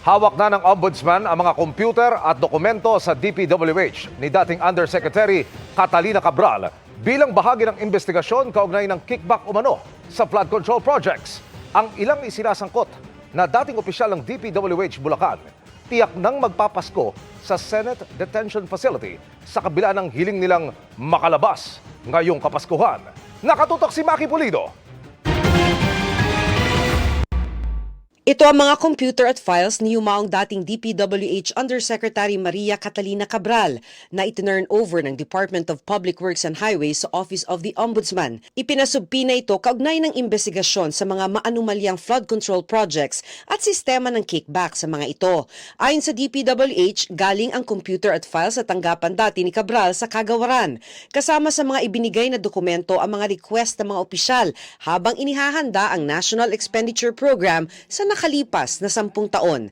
Hawak na ng Ombudsman ang mga computer at dokumento sa DPWH ni dating Undersecretary Catalina Cabral bilang bahagi ng investigasyon kaugnay ng kickback umano sa flood control projects. Ang ilang isinasangkot na dating opisyal ng DPWH Bulacan tiyak nang magpapasko sa Senate Detention Facility sa kabila ng hiling nilang makalabas ngayong Kapaskuhan. Nakatutok si Maki Pulido. Ito ang mga computer at files ni yumaong dating DPWH Undersecretary Maria Catalina Cabral na itinurn over ng Department of Public Works and Highways sa Office of the Ombudsman. Ipinasubpina ito kaugnay ng investigasyon sa mga maanumalyang flood control projects at sistema ng kickback sa mga ito. Ayon sa DPWH, galing ang computer at files sa tanggapan dati ni Cabral sa Kagawaran. Kasama sa mga ibinigay na dokumento ang mga request ng mga opisyal habang inihahanda ang National Expenditure Program sa nakalipas na 10 taon.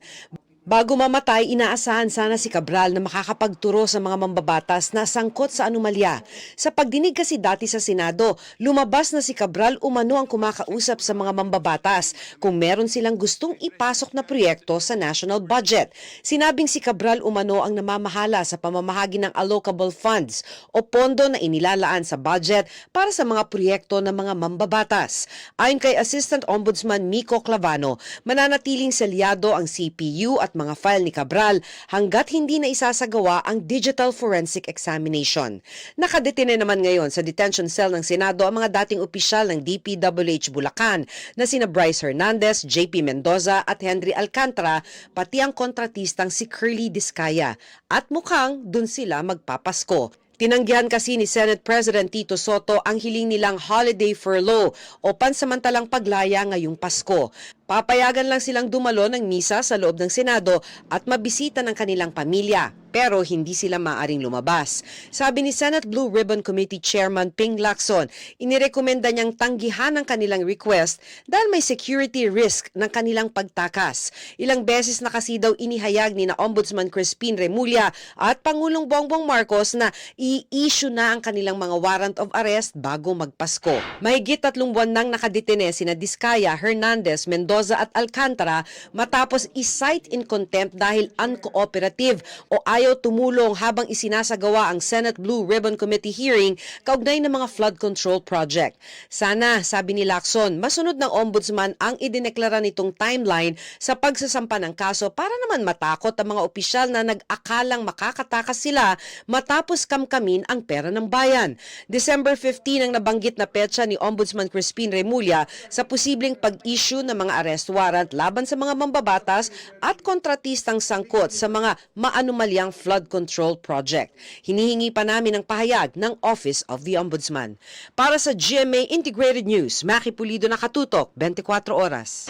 Bago mamatay, inaasahan sana si Cabral na makakapagturo sa mga mambabatas na sangkot sa anomalya. Sa pagdinig kasi dati sa Senado, lumabas na si Cabral umano ang kumakausap sa mga mambabatas kung meron silang gustong ipasok na proyekto sa national budget. Sinabing si Cabral umano ang namamahala sa pamamahagi ng allocable funds o pondo na inilalaan sa budget para sa mga proyekto ng mga mambabatas. Ayon kay Assistant Ombudsman Miko Clavano, mananatiling selyado ang CPU at mga file ni Cabral hanggat hindi na isasagawa ang digital forensic examination. Nakadetine naman ngayon sa detention cell ng Senado ang mga dating opisyal ng DPWH Bulacan na sina Bryce Hernandez, JP Mendoza at Henry Alcantara, pati ang kontratistang si Curly Discaya. At mukhang dun sila magpapasko. Tinanggihan kasi ni Senate President Tito Soto ang hiling nilang holiday furlough o pansamantalang paglaya ngayong Pasko. Papayagan lang silang dumalo ng misa sa loob ng Senado at mabisita ng kanilang pamilya, pero hindi sila maaring lumabas. Sabi ni Senate Blue Ribbon Committee Chairman Ping Lacson, inirekomenda niyang tanggihan ang kanilang request dahil may security risk ng kanilang pagtakas. Ilang beses na kasi daw inihayag ni na Ombudsman Crispin Remulla at Pangulong Bongbong Marcos na i-issue na ang kanilang mga warrant of arrest bago magpasko. Mahigit 3 buwan nang nakadetine sina Discaya, Hernandez, Mendoza at Alcantara matapos i-cite in contempt dahil uncooperative o ayaw tumulong habang isinasagawa ang Senate Blue Ribbon Committee hearing kaugnay ng mga flood control project. Sana, sabi ni Lacson, masunod ng Ombudsman ang idineklara nitong timeline sa pagsasampa ng kaso para naman matakot ang mga opisyal na nag-akalang makakatakas sila matapos kamkamin ang pera ng bayan. December 15 ang nabanggit na petsa ni Ombudsman Crispin Remulla sa posibleng pag-issue ng mga arrest warrant laban sa mga mambabatas at kontratistang sangkot sa mga maanumalyang flood control project. Hinihingi pa namin ang pahayag ng Office of the Ombudsman. Para sa GMA Integrated News, Maki Pulido, nakatutok 24 oras.